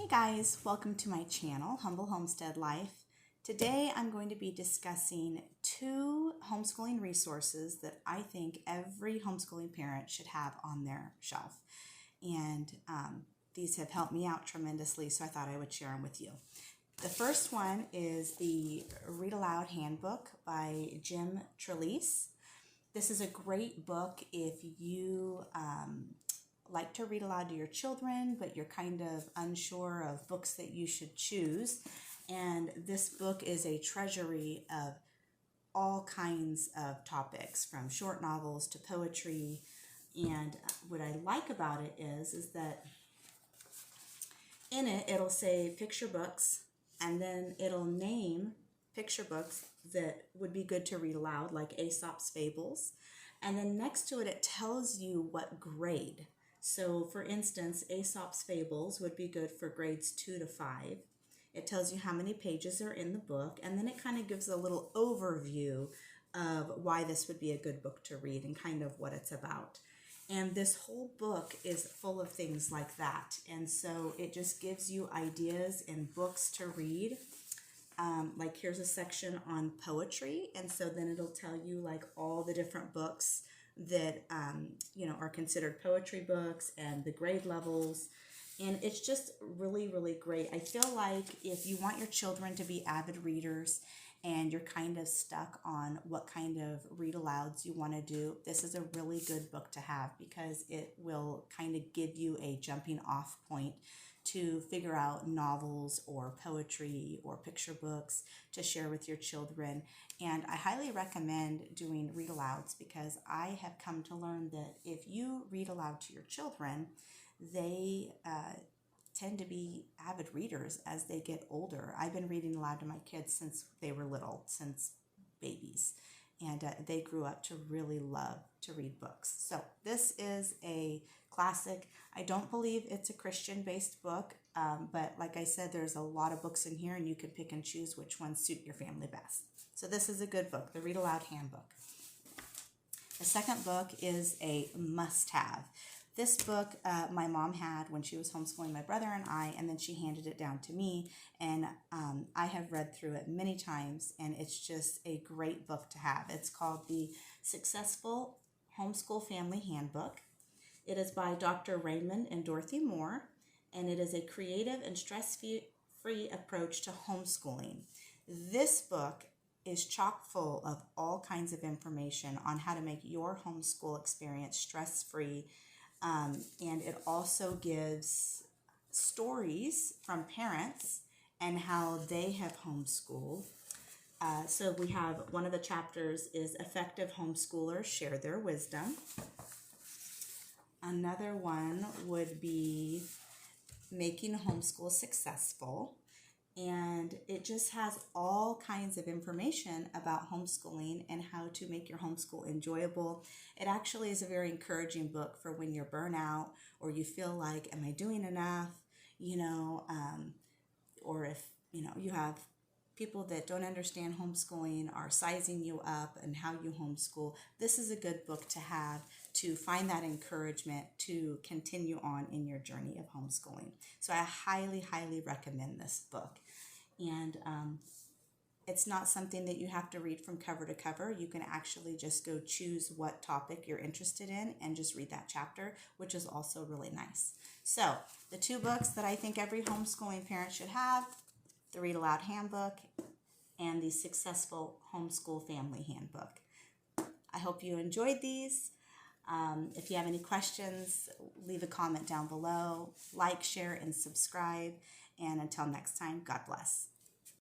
Hey guys, welcome to my channel, Humble Homestead Life. Today I'm going to be discussing two homeschooling resources that I think every homeschooling parent should have on their shelf. And these have helped me out tremendously, so I thought I would share them with you. The first one is the Read Aloud Handbook by Jim Trelease. This is a great book if you like to read aloud to your children, but you're kind of unsure of books that you should choose. And this book is a treasury of all kinds of topics, from short novels to poetry. And what I like about it is that in it, it'll say picture books, and then it'll name picture books that would be good to read aloud, like Aesop's Fables. And then next to it, it tells you what grade. So for instance, Aesop's Fables would be good for grades 2 to 5. It tells you how many pages are in the book, and then it kind of gives a little overview of why this would be a good book to read and kind of what it's about. And this whole book is full of things like that. And so it just gives you ideas and books to read. Like here's a section on poetry, and so then it'll tell you like all the different books that are considered poetry books and the grade levels. And it's just really, really great. I feel like if you want your children to be avid readers and you're kind of stuck on what kind of read alouds you want to do, this is a really good book to have because it will kind of give you a jumping off point to figure out novels or poetry or picture books to share with your children. And I highly recommend doing read alouds because I have come to learn that if you read aloud to your children, they tend to be avid readers as they get older. I've been reading aloud to my kids since they were little, since babies. And they grew up to really love to read books. So this is a classic. I don't believe it's a Christian-based book, but like I said, there's a lot of books in here and you can pick and choose which ones suit your family best. So this is a good book, the Read Aloud Handbook. The second book is a must-have. This book my mom had when she was homeschooling my brother and I, and then she handed it down to me, and I have read through it many times, and it's just a great book to have. It's called the Successful Homeschool Family Handbook. It is by Dr. Raymond and Dorothy Moore, and it is a creative and stress-free approach to homeschooling. This book is chock full of all kinds of information on how to make your homeschool experience stress-free. And it also gives stories from parents and how they have homeschooled. So we have one of the chapters is Effective Homeschoolers Share Their Wisdom. Another one would be Making Homeschool Successful. And it just has all kinds of information about homeschooling and how to make your homeschool enjoyable. It actually is a very encouraging book for when you're burnout or you feel like, am I doing enough? Or if, you have people that don't understand homeschooling are sizing you up and how you homeschool. This is a good book to have to find that encouragement to continue on in your journey of homeschooling. So I highly, highly recommend this book. And it's not something that you have to read from cover to cover. You can actually just go choose what topic you're interested in and just read that chapter, which is also really nice. So the two books that I think every homeschooling parent should have, the Read Aloud Handbook and the Successful Homeschool Family Handbook. I hope you enjoyed these. If you have any questions, leave a comment down below. Like, share, and subscribe. And until next time, God bless.